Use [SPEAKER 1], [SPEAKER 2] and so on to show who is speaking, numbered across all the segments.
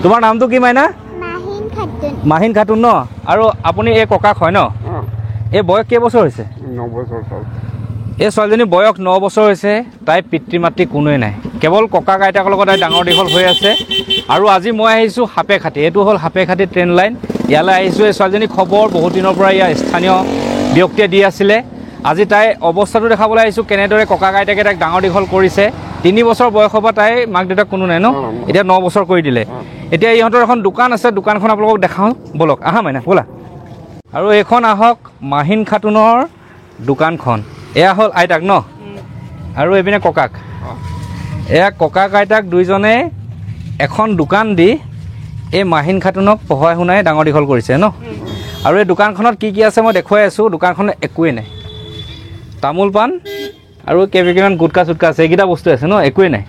[SPEAKER 1] তোমাৰ নামটো কি মাইনা?
[SPEAKER 2] মাহিন খাতুন।
[SPEAKER 1] মাহিন খাতুন ন? আৰু আপুনি এই ককাক হয় ন? এই বয়স কেইবছৰ হৈছে?
[SPEAKER 3] 9 বছৰ হ'ল।
[SPEAKER 1] এই ছোৱালীজনীৰ বয়স 9 বছৰ হৈছে। তাইৰ পিতৃ মাতৃ কোনোৱে নাই, কেৱল ককাক আইতাকৰ লগত তাই ডাঙৰ দীঘল হৈ আছে। আৰু আজি মই আহিছোঁ সাপেখাতি, এইটো হ'ল সাপেখাতি ট্ৰেইন লাইন। ইয়ালৈ আহিছোঁ। এই ছোৱালীজনীৰ খবৰ বহুত দিনৰ পৰা ইয়াৰ স্থানীয় ব্যক্তিয়ে দি আছিলে। আজি তাইৰ অৱস্থাটো দেখাবলৈ আহিছোঁ, কেনেদৰে ককাক আইতাকে তাইক ডাঙৰ দীঘল কৰিছে। 3 বছৰ বয়সৰ পৰা তাইৰ মাক দেউতাক কোনো নাই ন? এতিয়া 9 বছৰ কৰি দিলে। এতিয়া ইহঁতৰ এখন দোকান আছে, দোকানখন আপোনালোকক দেখাওঁ ব'লক। আহা মাইনা ব'লা। আৰু এইখন আহক মাহিন খাতুনৰ দোকানখন। এয়া হ'ল আইতাক ন? আৰু এইপিনে ককাক। এয়া ককাক আইতাক দুইজনে এখন দোকান দি এই মাহিন খাতুনক পঢ়াই শুনাই ডাঙৰ দীঘল কৰিছে ন? আৰু এই দোকানখনত কি কি আছে মই দেখুৱাই আছোঁ। দোকানখনত একোৱেই নাই, তামোল পাণ আৰু কেইবিধমান গুটকা চুটকা আছে, এইকেইটা বস্তু আছে ন? একোৱেই নাই।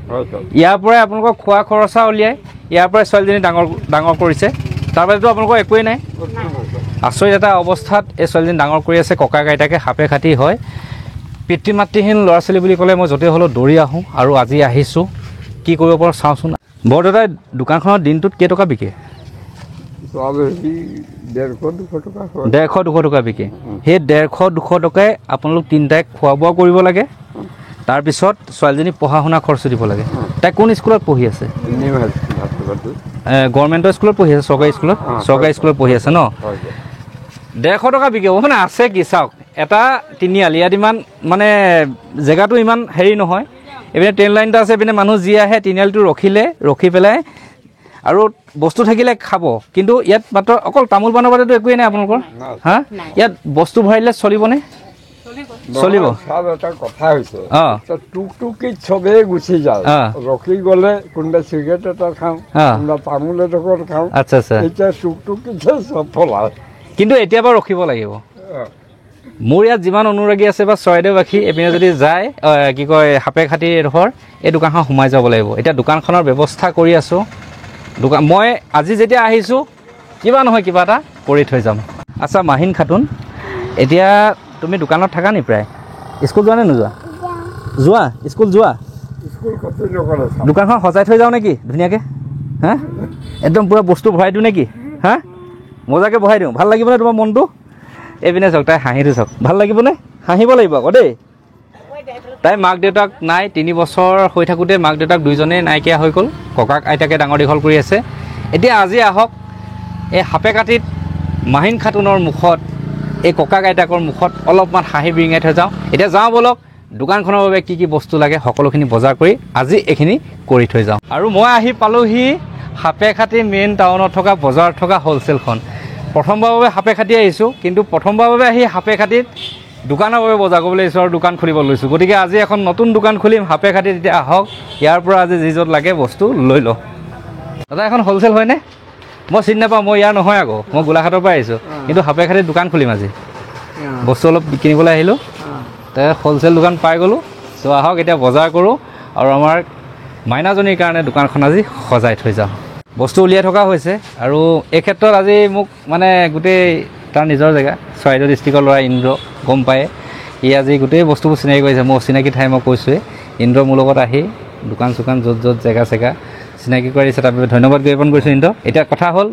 [SPEAKER 1] ইয়াৰ পৰাই আপোনালোকৰ খোৱা খৰচা উলিয়াই ইয়াৰ পৰাই ছোৱালীজনী ডাঙৰ কৰিছে। তাৰ বাদেতো আপোনালোকৰ একোৱেই নাই। আচৰিত এটা অৱস্থাত এই ছোৱালীজনী ডাঙৰ কৰি আছে ককাক আইতাকে। সাপেখাতি হয়, পিতৃ মাতৃহীন ল'ৰা ছোৱালী বুলি ক'লে মই য'তে হ'লেও দৌৰি আহোঁ। আৰু আজি আহিছোঁ, কি কৰিব পাৰোঁ চাওঁচোন। বৰদেউতাই দোকানখনত দিনটোত কেইটকা বিকে? 150-200 টকা বিকে। সেই 150-200 টকাই আপোনালোক তিনিটাই খোৱা বোৱা কৰিব লাগে, তাৰপিছত ছোৱালীজনী পঢ়া শুনা খৰচ দিব লাগে। তাই কোন স্কুলত পঢ়ি আছে? গভৰ্ণমেণ্টৰ স্কুলত পঢ়ি আছে? চৰকাৰী স্কুলত পঢ়ি আছে ন? 150 টকা বিকিব মানে আছে কি চাওক। এটা তিনিআলি, ইয়াত ইমান মানে জেগাটো ইমান হেৰি নহয়। এইপিনে ট্ৰেইন লাইন এটা আছে, এইপিনে মানুহ যি আহে তিনিআলিটো ৰখি পেলাই আৰু বস্তু থাকিলে খাব। কিন্তু ইয়াত মাত্ৰ অকল তামোল পাণৰ বাদেতো একোৱেই নাই আপোনালোকৰ? হা, ইয়াত বস্তু ভৰাই দিলে চলিবনে? চলিব।
[SPEAKER 3] এটা কথা হৈছে, টুকটুকিত চবেই গুচি যায়, ৰখি গ'লে কোনোবা চিগাৰেট এটা খাওঁ, কোনোবা তামোল এডোখৰ খাওঁ।
[SPEAKER 1] আচ্ছা আচ্ছা।
[SPEAKER 3] এতিয়া টুকটুকিতহে চব চলায়।
[SPEAKER 1] কিন্তু এতিয়া বাৰু ৰখিব লাগিব। মোৰ ইয়াত যিমান অনুৰাগী আছে বা চৰাইদেউবাসী এইপিনে যদি যায় কি কয় সাপেখাতি এডোখৰ, এই দোকানখন সোমাই যাব লাগিব। এতিয়া দোকানখনৰ ব্যৱস্থা কৰি আছোঁ। মই আজি যেতিয়া আহিছোঁ কিবা নহয় কিবা এটা কৰি থৈ যাম। আচ্ছা মাহিন খাতুন, এতিয়া তুমি দোকানত থাকা নি প্ৰায়? স্কুল যোৱা নে নোযোৱা? যোৱা। স্কুল যোৱা? দোকানখন সজাই থৈ যাওঁ নেকি ধুনীয়াকৈ? হা, একদম পূৰা বস্তু ভৰাই দিওঁ নেকি? হা, মজাকৈ বহাই দিওঁ। ভাল লাগিবনে তোমাৰ মনটো? এইপিনে চাওক, তাই হাঁহিটো চাওক, ভাল লাগিবনে? হাঁহিব লাগিব আকৌ দেই। তাই মাক দেউতাক নাই, 3 বছৰ হৈ থাকোঁতে মাক দেউতাক দুইজনেই নাইকিয়া হৈ গ'ল। ককাক আইতাকে ডাঙৰ দীঘল কৰি আছে। এতিয়া আজি আহক এই সাপেখাতিত মাহিন খাতুনৰ মুখত, এই ককাক আইতাকৰ মুখত অলপমান হাঁহি বিৰিঙাই থৈ যাওঁ। এতিয়া যাওঁ ব'লক, দোকানখনৰ বাবে কি কি বস্তু লাগে সকলোখিনি বজাৰ কৰি আজি এইখিনি কৰি থৈ যাওঁ। আৰু মই আহি পালোহি সাপেখাতি মেইন টাউনত থকা বজাৰত থকা হ'লচেলখন। প্ৰথমবাৰৰ বাবে সাপেখাতি আহিছোঁ, কিন্তু প্ৰথমবাৰৰ বাবে আহি সাপেখাতিত দোকানৰ বাবে বজাৰ কৰিবলৈ আহিছোঁ আৰু দোকান খুলিব লৈছোঁ। গতিকে আজি এখন নতুন দোকান খুলিম সাপেখাতিত। এতিয়া আহক, ইয়াৰ পৰা আজি যি য'ত লাগে বস্তু লৈ লওঁ। দাদা এখন হ'লচেল হয়নে? মই চিনি নাপাওঁ, মই ইয়াৰ নহয় আকৌ, মই গোলাঘাটৰ পৰা আহিছোঁ। কিন্তু সাপেখাতিত দোকান খুলিম আজি, বস্তু অলপ কিনিবলৈ আহিলোঁ। তাই হ'লচেল দোকান পাই গ'লোঁ। চ' আহক এতিয়া বজাৰ কৰোঁ আৰু আমাৰ মাইনাজনীৰ কাৰণে দোকানখন আজি সজাই থৈ যাওঁ। বস্তু উলিয়াই থকা হৈছে। আৰু এই ক্ষেত্ৰত আজি মোক মানে গোটেই তাৰ নিজৰ জেগা চৰাইদেউ ডিষ্ট্ৰিক্টৰ ল'ৰা ইন্দ্ৰ গম পায়ে, ই আজি গোটেই বস্তুবোৰ চিনাকি কৰিছে। মোৰ চিনাকি ঠাই মই কৈছোঁৱেই, ইন্দ্ৰ মোৰ লগত আহি দোকান চোকান য'ত জেগা চিনাকি কৰি দিছে, তাৰ বাবে ধন্যবাদ জ্ঞাপন কৰিছোঁ ইন্দ্ৰ। এতিয়া কথা হ'ল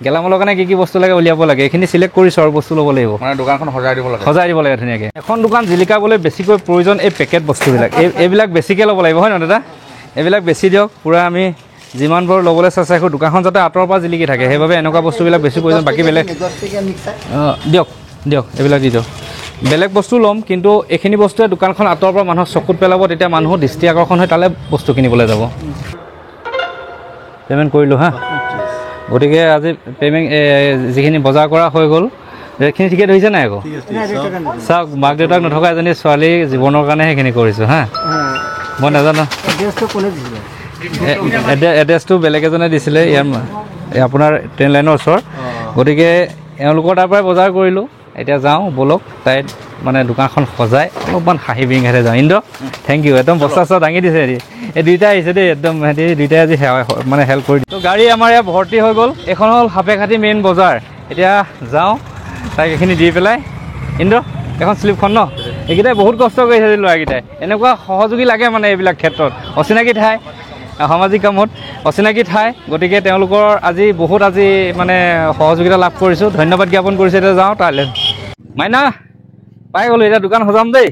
[SPEAKER 1] গেলামালৰ কাৰণে কি কি বস্তু লাগে উলিয়াব লাগে, এইখিনি চিলেক্ট কৰিছোঁ আৰু বস্তু ল'ব লাগিব। মানে দোকানখন সজাই দিব লাগে ধুনীয়াকৈ। এখন দোকান জিলিকাবলৈ বেছিকৈ প্ৰয়োজন এই পেকেট বস্তুবিলাক। এইবিলাক বেছিকৈ ল'ব লাগিব হয় নহয় দাদা? এইবিলাক বেছি দিয়ক। পূৰা আমি যিমানবোৰ ল'বলৈ চেষ্টা কৰোঁ, দোকানখন যাতে আঁতৰৰ পৰা জিলিকি থাকে, সেইবাবে এনেকুৱা বস্তুবিলাক বেছি প্ৰয়োজন। বাকী বেলেগ দিয়ক, এইবিলাক দি দিয়ক। বেলেগ বস্তু ল'ম, কিন্তু এইখিনি বস্তুৱে দোকানখন আঁতৰৰ পৰা মানুহৰ চকুত পেলাব, তেতিয়া মানুহৰ দৃষ্টি আকৰ্ষণ হৈ তালৈ বস্তু কিনিবলৈ যাব। পে'মেণ্ট কৰিলোঁ হা। গতিকে আজি পে'মেণ্ট যিখিনি বজাৰ কৰা হৈ গ'ল, ৰেটখিনি ঠিকে ধৰিছে নাই আকৌ? চাওক, মাক দেউতাক নথকা এজনী ছোৱালী জীৱনৰ কাৰণে সেইখিনি কৰিছোঁ হা। মই নাজানো এড্ৰেছটো বেলেগ এজনে দিছিলে, ইয়াৰ আপোনাৰ ট্ৰেইন লাইনৰ ওচৰত। গতিকে এওঁলোকৰ তাৰ পৰাই বজাৰ কৰিলোঁ। এতিয়া যাওঁ ব'লক, তাই মানে দোকানখন সজাই অলপমান হাঁহি বিৰিঙাতে যাওঁ। ইন্দ্ৰ থেংক ইউ, একদম বস্তা চস্তা দাঙি দিছে। এই দুইটাই আহিছে দেই, একদম সিহঁতি দুইটাই আজি মানে হেল্প কৰি দিছে। গাড়ী আমাৰ ইয়াত ভৰ্তি হৈ গ'ল। এইখন হ'ল সাপেখাতি মেইন বজাৰ। এতিয়া যাওঁ, তাইক এইখিনি দি পেলাই। ইন্দ্ৰ এখন শ্লিপখন ন, এইকেইটাই বহুত কষ্ট কৰিছে ল'ৰাকেইটাই। এনেকুৱা সহযোগী লাগে মানে এইবিলাক ক্ষেত্ৰত, অচিনাকি ঠাই সামাজিক কামত অচিনাকি ঠাই গতিকে তেওঁলোকৰ আজি বহুত মানে সহযোগিতা লাভ কৰিছোঁ ধন্যবাদ জ্ঞাপন কৰিছোঁ এতিয়া যাওঁ তাইলৈ মাইনা পাই গ'লোঁ এতিয়া দোকান সজাম দেই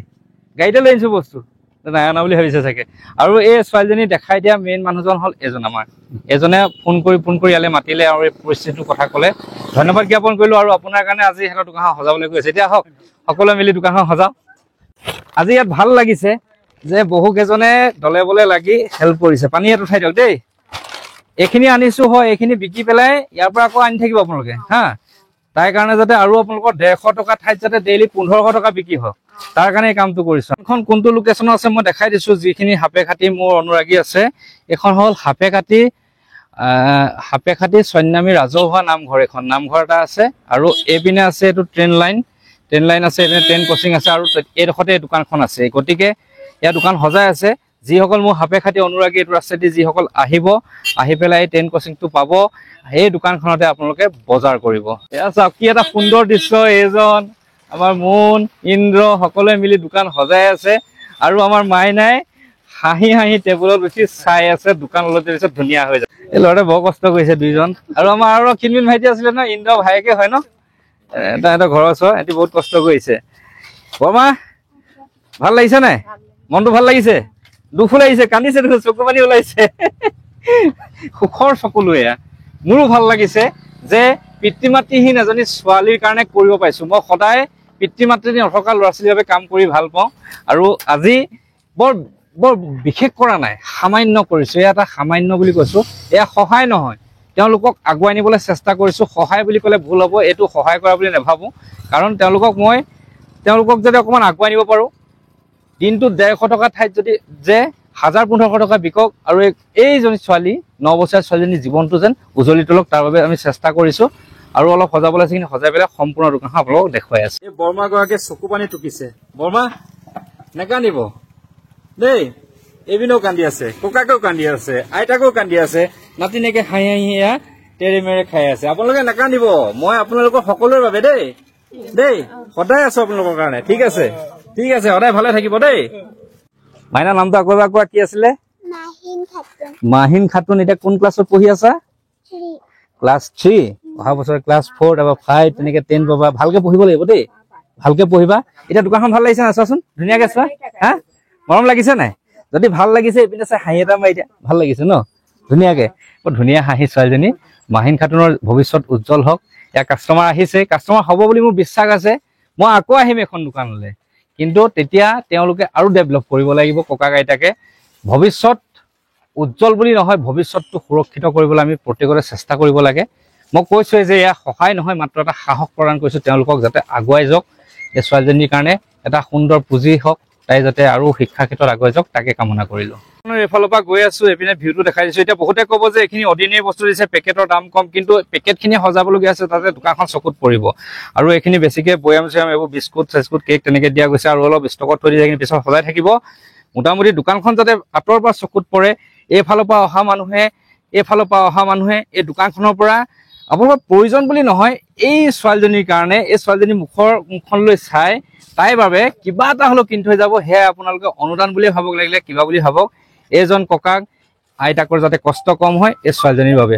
[SPEAKER 1] গাড়ীতে লৈ আনিছোঁ বস্তু নাই অনা বুলি ভাবিছে চাগে আৰু এই ছোৱালীজনী দেখাই দিয়া মেইন মানুহজন হ'ল এজন আমাৰ এজনে ফোন কৰি ইয়ালৈ মাতিলে আৰু এই পৰিস্থিতিটোৰ কথা ক'লে ধন্যবাদ জ্ঞাপন কৰিলোঁ আৰু আপোনাৰ কাৰণে আজি সিহঁতৰ দোকানখন সজাবলৈ গৈ আছে এতিয়া হওক সকলোৱে মিলি দোকানখন সজাওঁ আজি ইয়াত ভাল লাগিছে যে বহুকেইজনে দলে বলে লাগি হেল্প কৰিছে পানী ইয়াত উঠাই দিয়ক দেই এইখিনি আনিছোঁ হয় এইখিনি বিকি পেলাই ইয়াৰ পৰা আকৌ আনি থাকিব আপোনালোকে হা তাৰ কাৰণে যাতে আৰু আপোনালোকৰ 150 টকা ঠাইত যাতে ডেইলি 1500 টকা বিক্ৰী হওক তাৰ কাৰণে এই কামটো কৰিছোঁ এখন কোনটো লোকেশ্যনত আছে মই দেখাই দিছোঁ যিখিনি সাপেখাতি মোৰ অনুৰাগী আছে এখন হ'ল সাপেখাতি সন্যামী ৰাজহুৱা নামঘৰ এখন নামঘৰ এটা আছে আৰু এইপিনে আছে এইটো ট্ৰেইন লাইন আছে এনে ট্ৰেইন ক্ৰচিং আছে আৰু এইডোখৰতে এই দোকানখন আছে গতিকে ইয়াৰ দোকান সজাই আছে যিসকল মোৰ সাপেখাতি অনুৰাগী এইটো ৰাস্তাদি যিসকল আহি পেলাই এই ট্ৰেইন ক্ৰচিংটো পাব সেই দোকানখনতে আপোনালোকে বজাৰ কৰিব এয়া চাওক কি এটা সুন্দৰ দৃশ্য এইজন আমাৰ মুন ইন্দ্ৰ সকলোৱে মিলি দোকান সজাই আছে আৰু আমাৰ মাইনাই হাঁহি টেবুলত উঠি চাই আছে দোকান ওলতে পিছত ধুনীয়া হৈ যায় এই ল'ৰাটোৱে বৰ কষ্ট কৰিছে দুইজন আৰু আমাৰ আৰু কিনমিন ভাইটি আছিলে ন ইন্দ্ৰ ভায়েকে হয় ন তাহাঁতৰ ঘৰৰ ওচৰ এহেঁতি বহুত কষ্ট কৰিছে বৰমা ভাল লাগিছে নাই মনটো ভাল লাগিছে দুখো লাগিছে কান্দিছে দেখোন চকু পানী ওলাইছে সুখৰ চকুলো এয়া মোৰো ভাল লাগিছে যে পিতৃ মাতৃহীন এজনী ছোৱালীৰ কাৰণে কৰিব পাৰিছোঁ মই সদায় পিতৃ মাতৃ নথকা ল'ৰা ছোৱালীৰ বাবে কাম কৰি ভাল পাওঁ আৰু আজি বৰ বিশেষ কৰা নাই সামান্য কৰিছোঁ এয়া এটা সামান্য বুলি কৈছোঁ এয়া সহায় নহয় তেওঁলোকক আগুৱাই নিবলৈ চেষ্টা কৰিছোঁ সহায় বুলি ক'লে ভুল হ'ব এইটো সহায় কৰা বুলি নাভাবোঁ কাৰণ তেওঁলোকক যদি অকণমান আগুৱাই নিব পাৰোঁ দিনটোত 150 টকা ঠাইত যদি যে 1000-1500 টকা বিকক আৰু এইজনী ছোৱালী 9 বছৰীয়া ছোৱালীজনীৰ জীৱনটো যেন উজলি তোলক তাৰ বাবে আমি চেষ্টা কৰিছোঁ আৰু অলপ সজাবলৈ আছে কিন্তু সজাই পেলাই সম্পূৰ্ণ দোকানখন আপোনালোকক দেখুৱাই আছে এই বৰমাগৰাকীয়ে চকু পানী টুকিছে বৰমা নেকান্দিব দেই এইপিনেও কান্দি আছে ককাকেও কান্দি আছে আইতাকেও কান্দি আছে নাতিনীয়েকে হাঁহি এয়া তেৰে মেৰে খাই আছে আপোনালোকে নেকান্দিব মই আপোনালোকৰ সকলোৰে বাবে দেই সদায় আছো আপোনালোকৰ কাৰণে ঠিক আছে সদায় ভালে থাকিব দেই মাইনা নামটো আকৌ এবাৰ কি আছিলে মাহিন খাতুন এতিয়া কোন ক্লাছত পঢ়ি আছা ক্লাছ 3 অহা বছৰ ক্লাছ 4 তাৰপৰা 5 তেনেকে 10 পাবা ভালকে পঢ়িব লাগিব দেই ভালকে পঢ়িবা এতিয়া দোকানখন ভাল লাগিছে না চোৱাচোন ধুনীয়াকে চোৱা হা মৰম লাগিছে নাই যদি ভাল লাগিছে এইপিনে চাই হাঁহি এটা মাৰি দিয়া ভাল লাগিছে ন ধুনীয়াকে বৰ ধুনীয়া হাঁহি ছোৱালীজনী মাহিন খাতুনৰ ভৱিষ্যত উজ্জ্বল হওক ইয়াৰ কাষ্টমাৰ আহিছে কাষ্টমাৰ হ'ব বুলি মোৰ বিশ্বাস আছে মই আকৌ আহিম এখন দোকানলৈ কিন্তু তেতিয়া তেওঁলোকে আৰু ডেভেলপ কৰিব লাগিব ককা আইতাকে ভৱিষ্যত উজ্জ্বল বুলি নহয় ভৱিষ্যতটো সুৰক্ষিত কৰিবলৈ আমি প্ৰত্যেকৰে চেষ্টা কৰিব লাগে মই কৈছোঁ যে এয়া সহায় নহয় মাত্ৰ এটা সাহস প্ৰদান কৰিছোঁ তেওঁলোকক যাতে আগুৱাই যাওক এই ছোৱালীজনীৰ কাৰণে এটা সুন্দৰ পুঁজি হওক তাই যাতে আৰু শিক্ষা ক্ষেত্ৰত আগুৱাই যাওক তাকে কামনা কৰিলোঁ এইফালৰ পৰা গৈ আছোঁ এইপিনে ভিউটো দেখাই দিছোঁ এতিয়া বহুতে ক'ব যে এইখিনি অৰ্ডিনেৰী বস্তু দিছে পেকেটৰ দাম কম কিন্তু পেকেটখিনি সজাবলগীয়া আছে তাতে দোকানখন চকুত পৰিব আৰু এইখিনি বেছিকৈ বৈয়াম চৈয়াম এইবোৰ বিস্কুট চেস্কুট কেক তেনেকৈ দিয়া গৈছে আৰু অলপ ষ্টকত থৈ দিয়ে পিছত সজাই থাকিব মোটামুটি দোকানখন যাতে আঁতৰৰ পৰা চকুত পৰে এইফালৰ পৰা অহা মানুহে এই দোকানখনৰ পৰা আপোনালোকৰ প্ৰয়োজন বুলি নহয় এই ছোৱালীজনীৰ কাৰণে এই ছোৱালীজনীৰ মুখখনলৈ চাই তাইৰ বাবে কিবা এটা হ'লেও কিনি থৈ যাব সেয়া আপোনালোকে অনুদান বুলিয়ে ভাবক লাগিলে কিবা বুলি ভাবক এইজন ককাক আইতাকৰ যাতে কষ্ট কম হয় এই ছোৱালীজনীৰ বাবে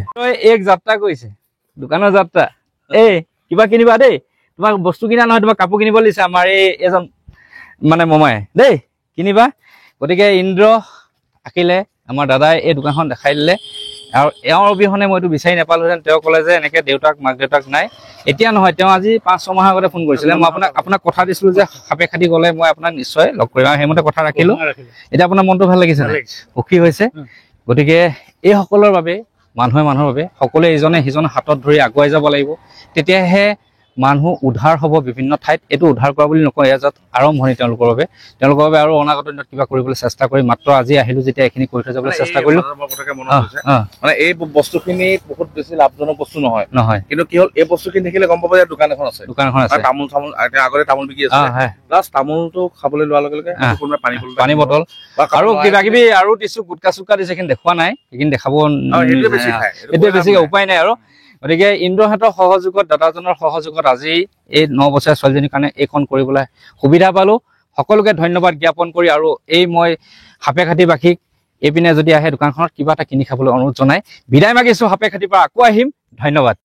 [SPEAKER 1] এক যাত্ৰা কৰিছে দোকানৰ যাত্ৰা কিবা কিনিবা দেই তোমাক বস্তু কিনা নহয় তোমাক কাপোৰ কিনিব দিছে আমাৰ এইজন মানে মমাই দেই কিনিবা গতিকে ইন্দ্ৰ আকিলে আমাৰ দাদাই এই দোকানখন দেখাই দিলে আৰু এওঁৰ অবিহনে মইতো বিচাৰি নাপালোহেঁতেন তেওঁ ক'লে যে এনেকৈ মাক দেউতাক নাই এতিয়া নহয় তেওঁ আজি 5-6 মাহৰ আগতে ফোন কৰিছিলে মই আপোনাক কথা দিছিলোঁ যে সাপেখাতি গ'লে মই আপোনাক নিশ্চয় লগ কৰিম আৰু সেইমতে কথা ৰাখিলোঁ এতিয়া আপোনাৰ মনটো ভাল লাগিছে সুখী হৈছে গতিকে এইসকলৰ বাবে মানুহৰ বাবে সকলোৱে ইজনে সিজনৰ হাতত ধৰি আগুৱাই যাব লাগিব তেতিয়াহে মানুহ উদ্ধাৰ হ'ব বিভিন্ন ঠাইত এইটো উদ্ধাৰ কৰা বুলি নকওঁ এয়া য'ত আৰম্ভণি তেওঁলোকৰ বাবে আৰু অনাগত দিনত কিবা কৰিবলৈ চেষ্টা কৰি মাত্ৰ আজি আহিলোঁ যেতিয়া এইখিনি কৰি থৈ যাবলৈ চেষ্টা কৰিলোঁ
[SPEAKER 2] মানে এই বস্তুখিনি বহুত বেছি লাভজনক বস্তু নহয় কিন্তু কি হ'ল এই বস্তুখিনি দেখিলে গম পাব যে দোকান এখন আছে তামোল আগতে তামোল বিকি আছে প্লাছ তামোলটো খাবলৈ লোৱাৰ লগে লগে
[SPEAKER 1] পানী বটল আৰু কিবা কিবি আৰু দিছোঁ গুটকা চুটকা দিছে সেইখিনি দেখুওৱা নাই সেইখিনি দেখাব এইটোৱে বেছিকৈ উপায় নাই আৰু গতিকে ইন্দ্ৰহঁতৰ সহযোগত দাদাজনৰ সহযোগত আজি এই 9 বছৰীয়া ছোৱালীজনীৰ কাৰণে এইখন কৰিবলৈ সুবিধা পালোঁ সকলোকে ধন্যবাদ জ্ঞাপন কৰি আৰু এই মই সাপেখাতিবাসীক এইপিনে যদি আহে দোকানখনত কিবা এটা কিনি খাবলৈ অনুৰোধ জনাই বিদায় মাগিছোঁ সাপেখাতিৰ পৰা আকৌ আহিম ধন্যবাদ।